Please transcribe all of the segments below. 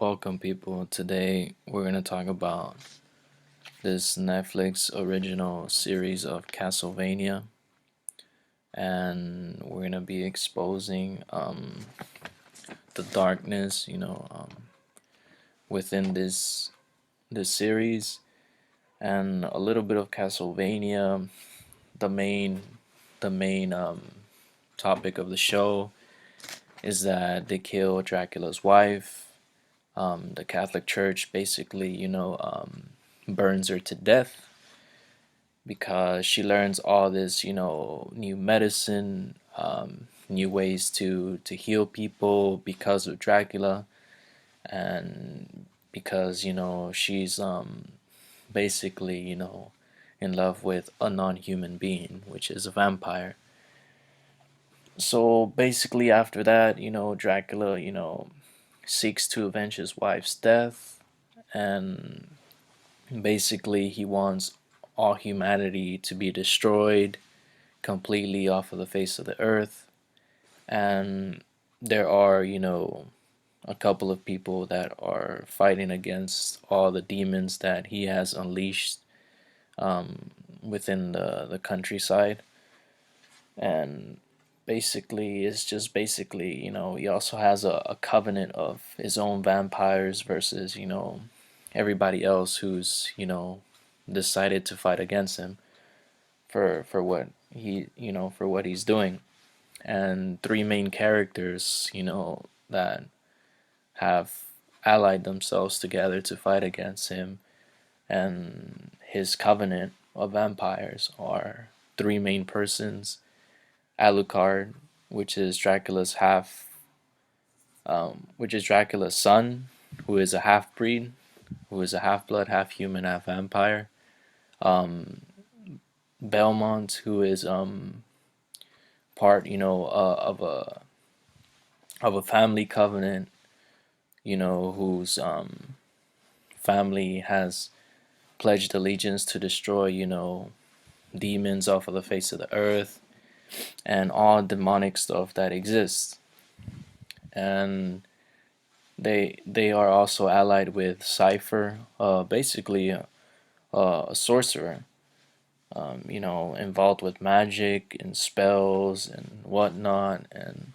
Welcome, people. Today we're going to talk about this Netflix original series of CastleVania, and we're going to be exposing the darkness, within this series, and a little bit of Castlevania. The main topic of the show is that they kill Dracula's wife. The Catholic Church basically, burns her to death because she learns all this, new medicine, new ways to heal people because of Dracula, and because she's basically in love with a non-human being, which is a vampire. So basically, after that, Dracula, seeks to avenge his wife's death, and basically he wants all humanity to be destroyed completely off of the face of the earth. And there are, a couple of people that are fighting against all the demons that he has unleashed within the countryside. And basically, it's just basically, he also has a covenant of his own vampires versus, everybody else who's, decided to fight against him for what for what he's doing. And three main characters, that have allied themselves together to fight against him and his covenant of vampires are three main persons: Alucard, which is Dracula's which is Dracula's son, who is a half breed, who is a half blood, half human, half vampire. Um, Belmont, who is part, of a family covenant, whose family has pledged allegiance to destroy, demons off of the face of the earth and all demonic stuff that exists. And they are also allied with Cypher, basically a sorcerer, involved with magic and spells and whatnot. And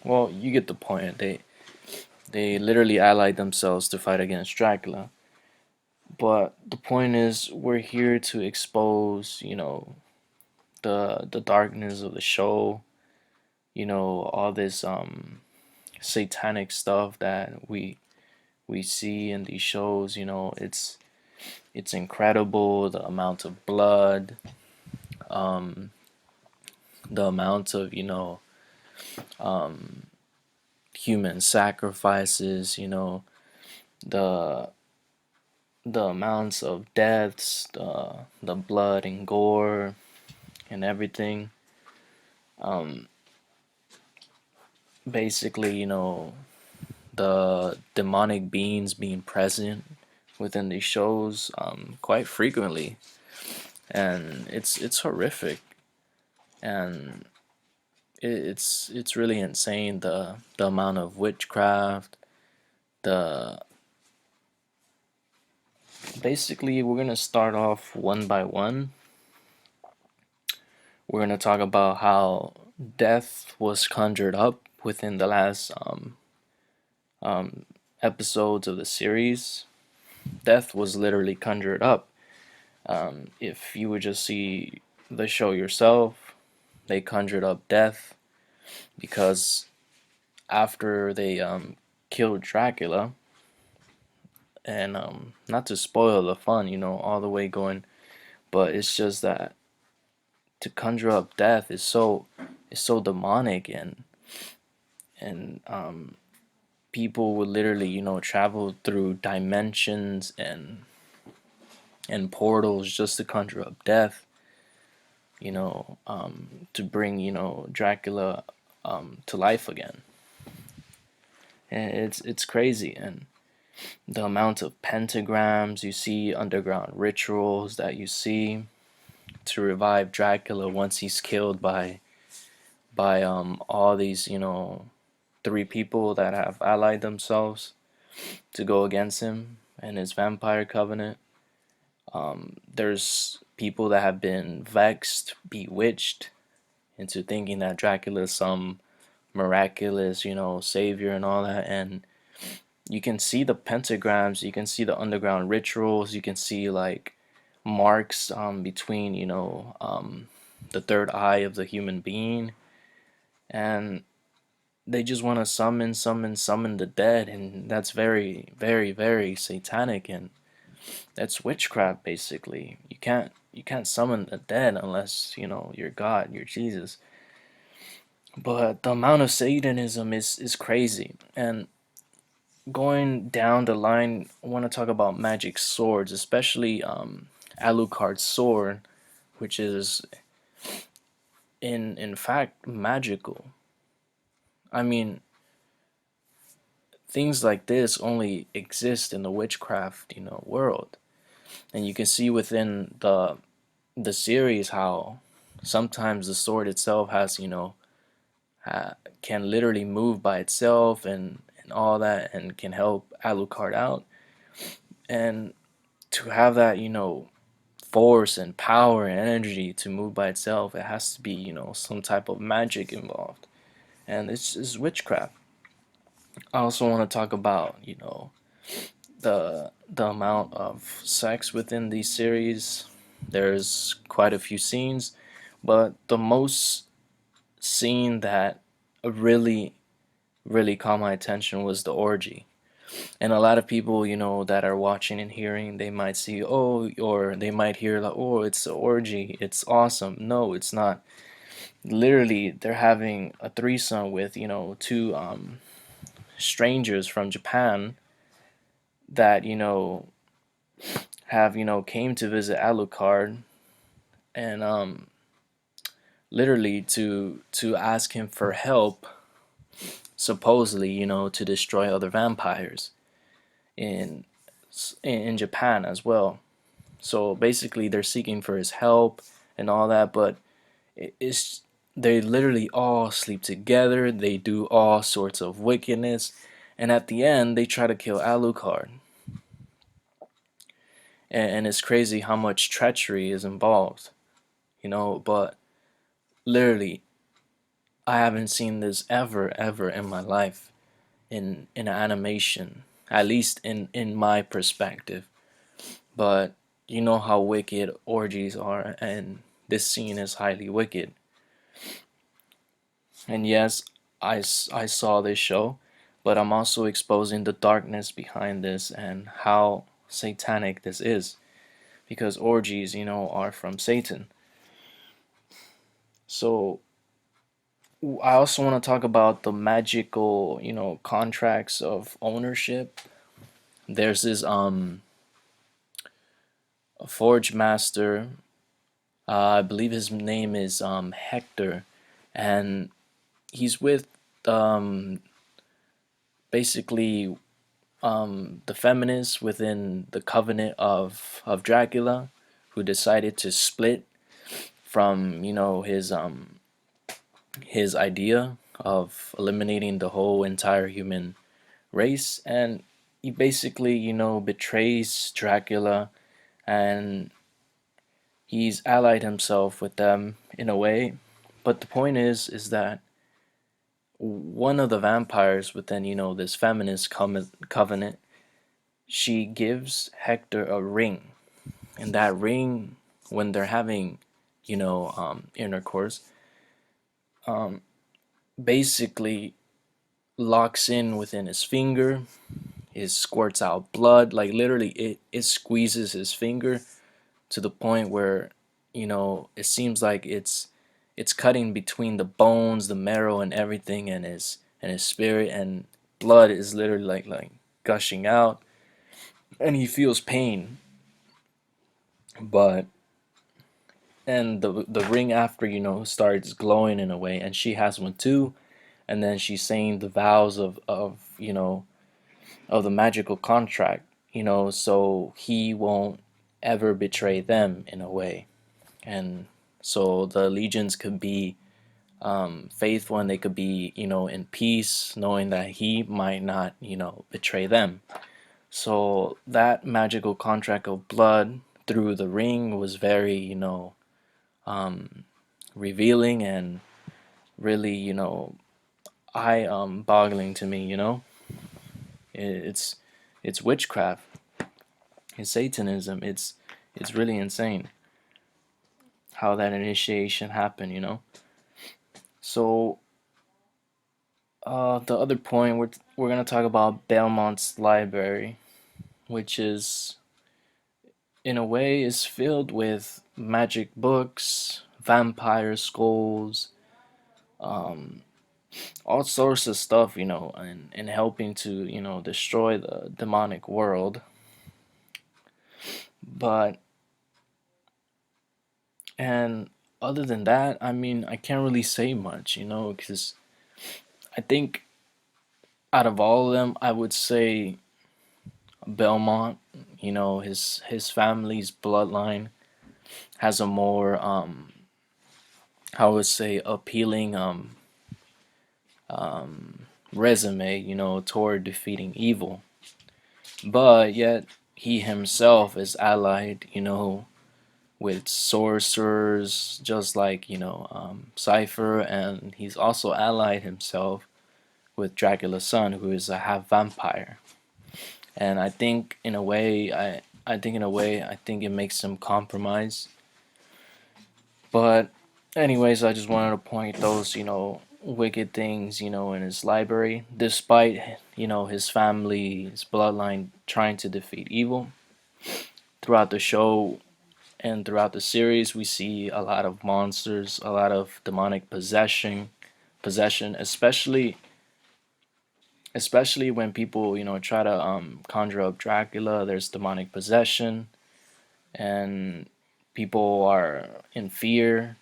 well, you get the point. They literally allied themselves to fight against Dracula. But the point is, we're here to expose, the darkness of the show. All this satanic stuff that we see in these shows. It's incredible, the amount of blood, um, the amount of um, human sacrifices, the the amounts of deaths, the blood and gore and everything. Um, Basically, the demonic beings being present within these shows quite frequently, and it's horrific, and it's really insane, the amount of witchcraft. The Basically, we're gonna start off one by one. We're gonna talk about how death was conjured up within the last um, episodes of the series. Death was literally conjured up. If you would just see the show yourself, they conjured up death because after they killed Dracula, and not to spoil the fun, all the way going, but it's just that to conjure up death is so demonic, and people would literally travel through dimensions and portals just to conjure up death, to bring Dracula to life again. And it's crazy. And the amount of pentagrams you see, underground rituals that you see to revive Dracula once he's killed by all these three people that have allied themselves. to go against him and his vampire covenant. There's people that have been vexed, bewitched into thinking that Dracula is some miraculous, savior and all that. And you can see the pentagrams, you can see the underground rituals, you can see like marks between, the third eye of the human being. And they just want to summon the dead. And that's very, very, very satanic. And that's witchcraft, basically. You can't summon the dead unless, you're God, you're Jesus. But the amount of Satanism is crazy. And going down the line, I want to talk about magic swords, especially Alucard's sword, which is in fact magical. I mean, things like this only exist in the witchcraft, world. And you can see within the series how sometimes the sword itself has, can literally move by itself and all that, and can help Alucard out. And to have that, force and power and energy to move by itself, it has to be, some type of magic involved. And it's witchcraft. I also want to talk about, the amount of sex within these series. There's quite a few scenes, but the most scene that really really caught my attention was the orgy. And a lot of people, that are watching and hearing, they might see, oh, or they might hear like, oh, it's an orgy, it's awesome. No, it's not. Literally, they're having a threesome with, two strangers from Japan that, have, came to visit Alucard, and literally to ask him for help, supposedly, to destroy other vampires in in Japan as well. So basically, they're seeking for his help and all that, but it's they literally all sleep together. They do all sorts of wickedness, and at the end, they try to kill Alucard. And it's crazy how much treachery is involved, But literally, I haven't seen this ever in my life in animation, at least in my perspective. But you know how wicked orgies are, and this scene is highly wicked. And yes, I saw this show, but I'm also exposing the darkness behind this and how satanic this is, because orgies, are from Satan. So I also want to talk about the magical, contracts of ownership. There's this a forge master. I believe his name is Hector, and he's with um, basically the feminists within the covenant of Dracula, who decided to split from his idea of eliminating the whole entire human race. And he basically betrays Dracula, and he's allied himself with them in a way. But the point is that one of the vampires within this feminist covenant, she gives Hector a ring, and that ring, when they're having intercourse, um, basically locks in within his finger. It squirts out blood, like literally it squeezes his finger to the point where it seems like it's cutting between the bones, the marrow, and everything, and his spirit, and blood is literally like gushing out, and he feels pain. But and the ring after starts glowing in a way, and she has one too, and then she's saying the vows of the magical contract, so he won't ever betray them in a way. And so the allegiance could be faithful, and they could be, in peace, knowing that he might not, betray them. So that magical contract of blood through the ring was very, revealing and really, eye boggling to me. It's it's witchcraft, it's Satanism. It's really insane how that initiation happened. So the other point, we're gonna talk about Belmont's library, which is, in a way, is filled with magic books, vampire skulls, um, all sorts of stuff, and helping to, destroy the demonic world. But, and other than that, I mean, I can't really say much, because I think out of all of them, I would say Belmont, his family's bloodline has a more, I would say, appealing resume, toward defeating evil. But yet he himself is allied, with sorcerers, just like, Cypher, and he's also allied himself with Dracula's son, who is a half vampire. And I think in a way, I think it makes some compromise. But anyways, I just wanted to point those, wicked things, in his library, despite, his family's bloodline trying to defeat evil. Throughout the show and throughout the series, we see a lot of monsters, a lot of demonic possession, especially when people, try to conjure up Dracula. There's demonic possession, and people are in fear,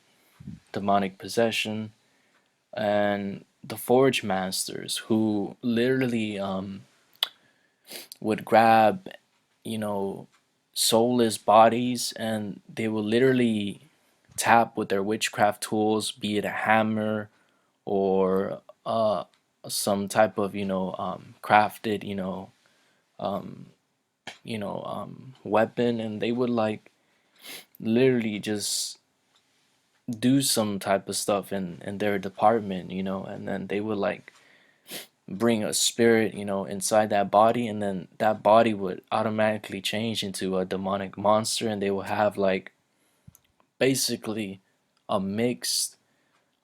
demonic possession, and the Forge Masters, who literally would grab, you know, soulless bodies, and they will literally tap with their witchcraft tools, be it a hammer or some type of, crafted, weapon, and they would like literally just do some type of stuff in their department, and then they would like bring a spirit, inside that body, and then that body would automatically change into a demonic monster, and they will have like basically a mix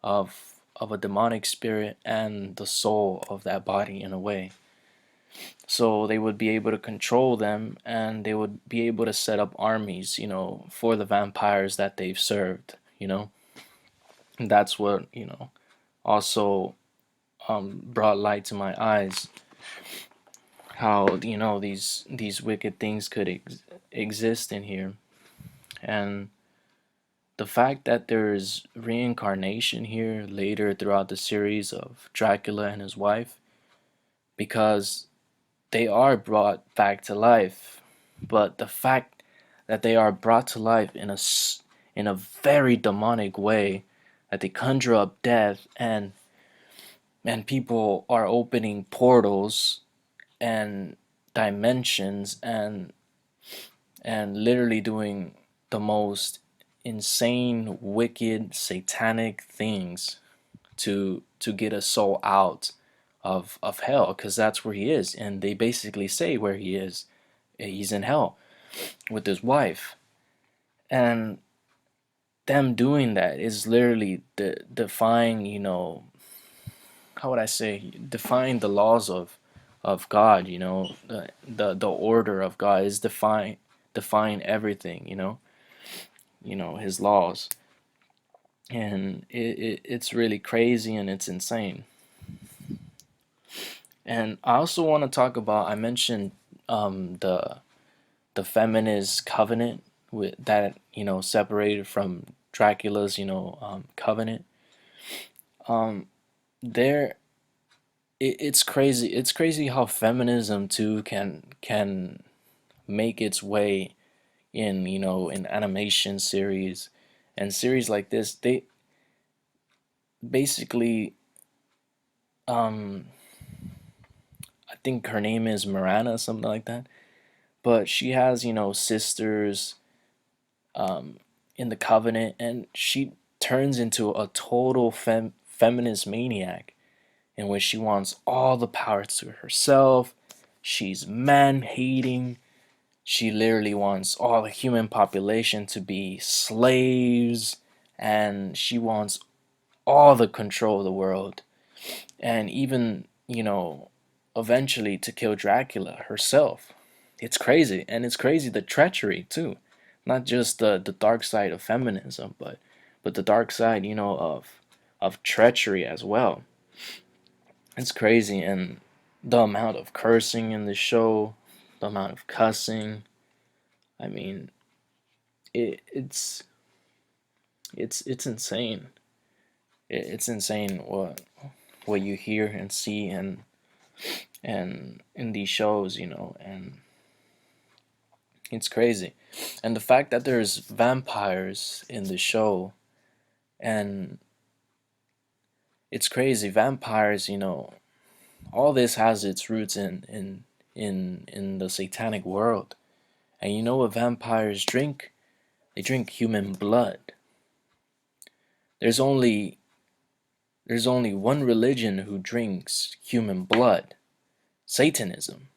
of a demonic spirit and the soul of that body in a way. So they would be able to control them, and they would be able to set up armies, for the vampires that they've served. And that's what, also brought light to my eyes, how, these wicked things could exist in here. And the fact that there's reincarnation here later throughout the series of Dracula and his wife, because they are brought back to life. But the fact that they are brought to life in a very demonic way, that they conjure up death, and people are opening portals and dimensions, and literally doing the most insane, wicked, satanic things to get a soul out of hell, because that's where he is, and they basically say where he is. He's in hell with his wife, and them doing that is literally defying, how would I say, defying the laws of God. The order of God is defying everything. His laws, and it's really crazy, and it's insane. And I also want to talk about, I mentioned the feminist covenant with that, separated from Dracula's, covenant. Um, there, it's crazy. It's crazy how feminism too can make its way in, in animation series and series like this. basically, um, I think her name is Miranda, something like that. But she has, sisters um, in the Covenant, and she turns into a total feminist maniac in which she wants all the power to herself. She's man hating. She literally wants all the human population to be slaves, and she wants all the control of the world, and even, eventually to kill Dracula herself. It's crazy, and it's crazy the treachery too, not just the dark side of feminism, but the dark side, of treachery as well. It's crazy, and the amount of cursing in the show, the amount of cussing. I mean, it's insane. It's insane what you hear and see and in these shows, and it's crazy. And the fact that there's vampires in the show, and it's crazy. Vampires, all this has its roots in the satanic world. And you know what vampires drink? They drink human blood. There's only there's only one religion who drinks human blood, Satanism.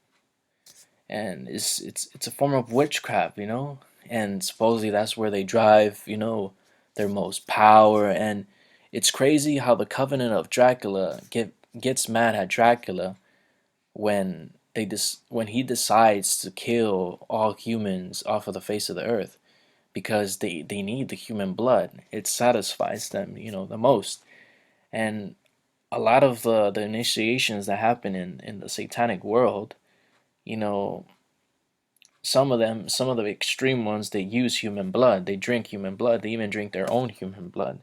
And it's a form of witchcraft. And supposedly that's where they drive, their most power. And it's crazy how the Covenant of Dracula gets mad at Dracula when when he decides to kill all humans off of the face of the earth, because they need the human blood. It satisfies them, the most. And a lot of the initiations that happen in the satanic world, you know, some of the extreme ones, they use human blood. They drink human blood. They even drink their own human blood.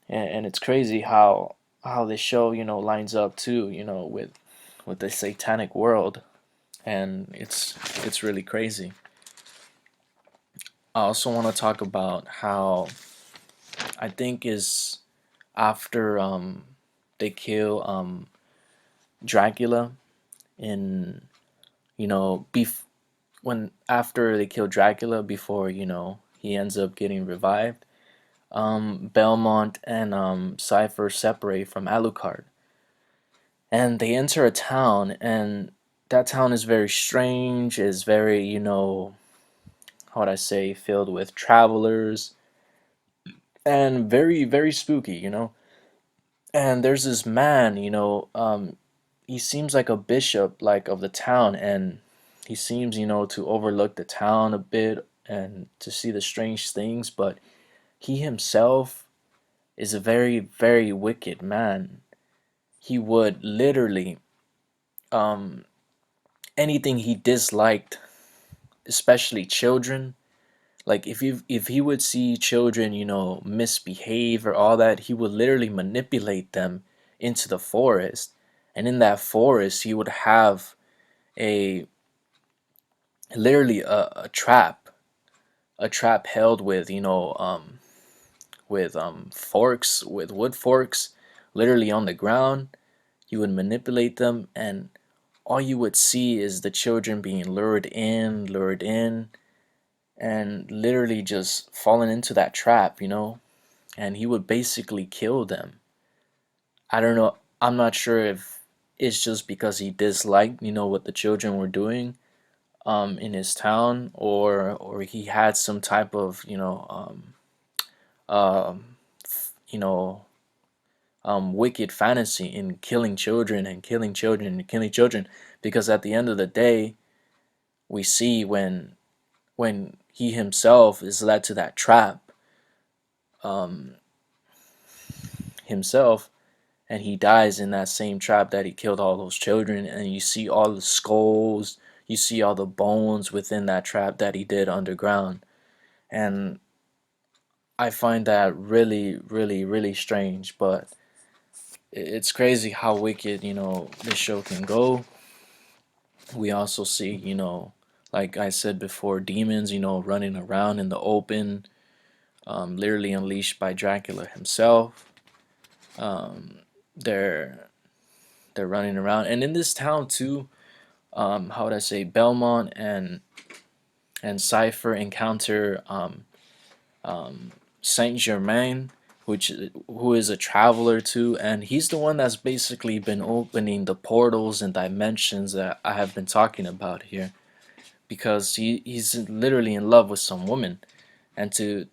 And it's crazy how this show, lines up too, with the satanic world, and it's really crazy. I also want to talk about how I think is after they kill Dracula in, when after they kill Dracula, before he ends up getting revived, Belmont and Cypher separate from Alucard, and they enter a town, and that town is very strange, is very, how would I say, filled with travelers, and very, very spooky, And there's this man, he seems like a bishop, like, of the town, and he seems, to overlook the town a bit and to see the strange things, but he himself is a very, very wicked man. He would literally, um, anything he disliked, especially children. Like if he would see children, misbehave or all that, he would literally manipulate them into the forest. And in that forest, he would have a literally a trap held with, with forks, with wood forks, literally on the ground. He would manipulate them, and all you would see is the children being lured in, and literally just falling into that trap. And he would basically kill them. I don't know. I'm not sure if it's just because he disliked, what the children were doing in his town, or he had some type of, um, you know, wicked fantasy in killing children and killing children and killing children. Because at the end of the day, we see when he himself is led to that trap, um, himself, and he dies in that same trap that he killed all those children, and you see all the skulls, you see all the bones within that trap that he did underground. And I find that really, really, really strange, but it's crazy how wicked, this show can go. We also see, like I said before, demons, running around in the open, literally unleashed by Dracula himself. Um, they're they're running around, and in this town too. How would I say? Belmont and Cipher encounter Saint Germain, which who is a traveler too, and he's the one that's basically been opening the portals and dimensions that I have been talking about here, because he's literally in love with some woman, and to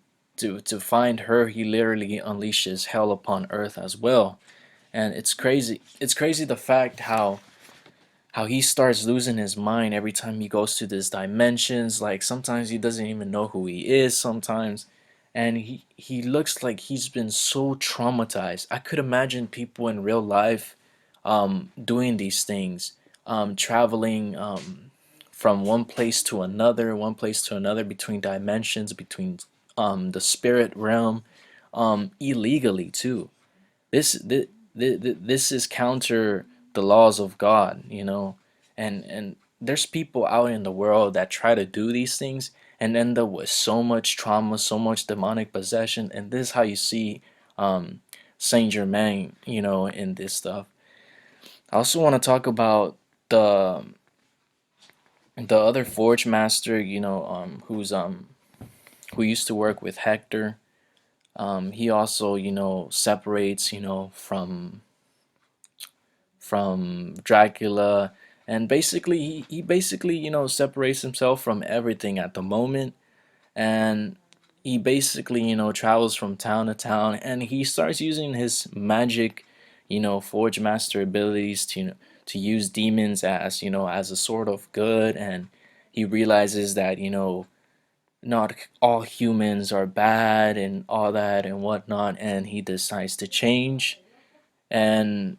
find her, he literally unleashes hell upon earth as well. And it's crazy. It's crazy the fact how he starts losing his mind every time he goes to these dimensions. Like sometimes he doesn't even know who he is sometimes. And he looks like he's been so traumatized. I could imagine people in real life doing these things, traveling from one place to another between dimensions, between the spirit realm, illegally too. This is counter the laws of God, and there's people out in the world that try to do these things and end up with so much trauma, so much demonic possession, and this is how you see um, Saint Germain, in this stuff. I also want to talk about the other Forge Master, who used to work with Hector. He also, separates, from Dracula, and basically he basically separates himself from everything at the moment, and he basically travels from town to town, and he starts using his magic, Forge Master abilities to use demons as as a sort of good, and he realizes that not all humans are bad and all that and whatnot, and he decides to change. And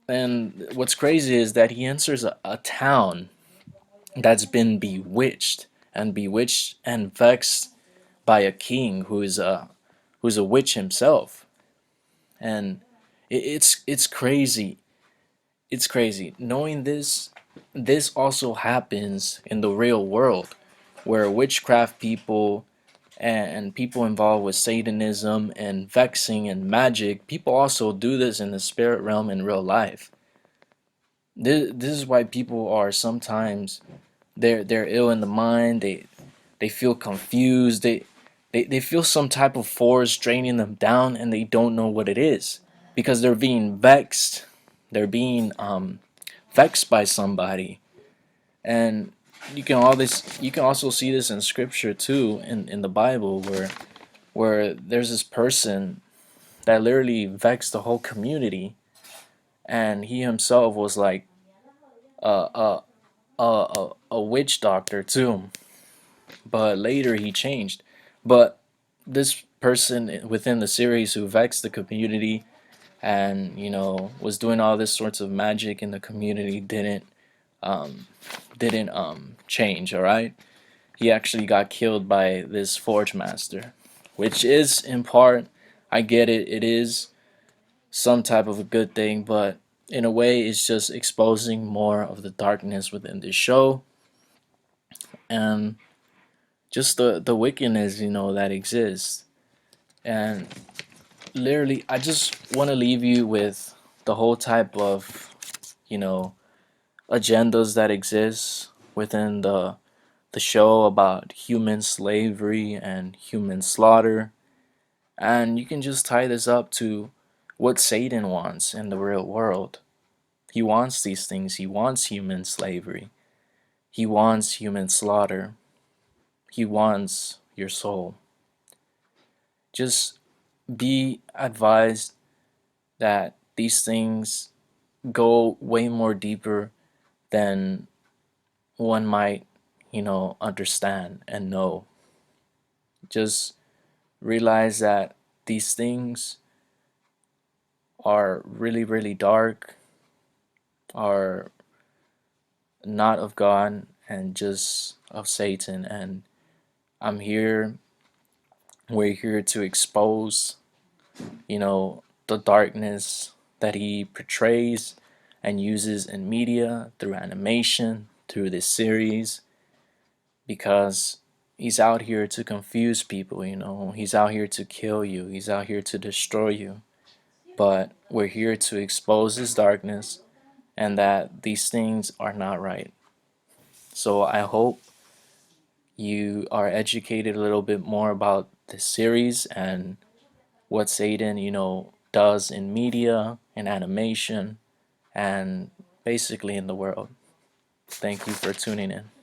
and what's crazy is that he enters a town that's been bewitched and vexed by a king who's a witch himself. And it's crazy. It's crazy. Knowing this also happens in the real world, where witchcraft people and people involved with Satanism and vexing and magic, people also do this in the spirit realm in real life. This is why people are sometimes they're ill in the mind. They feel confused. They feel some type of force draining them down, and they don't know what it is, because they're being vexed. They're being vexed by somebody. And you can also see this in scripture too, in the Bible, where there's this person that literally vexed the whole community, and he himself was like a a witch doctor too, but later he changed. But this person within the series who vexed the community and was doing all this sorts of magic in the community didn't change. All right, he actually got killed by this forge master, which is in part, I get it, it is some type of a good thing, but in a way it's just exposing more of the darkness within this show, and just the wickedness that exists. And literally I just want to leave you with the whole type of you know agendas that exist within the show about human slavery and human slaughter. And you can just tie this up to what Satan wants in the real world. He wants these things. He wants human slavery, he wants human slaughter, he wants your soul. Just be advised that these things go way more deeper than one might, understand and know. Just realize that these things are really, really dark, are not of God and just of Satan. And I'm here, we're here to expose, the darkness that he portrays and uses in media, through animation, through this series, because he's out here to confuse people. He's out here to kill you, he's out here to destroy you. but we're here to expose this darkness and that these things are not right. So I hope you are educated a little bit more about this series and what Satan, does in media, in animation, and basically in the world. Thank you for tuning in.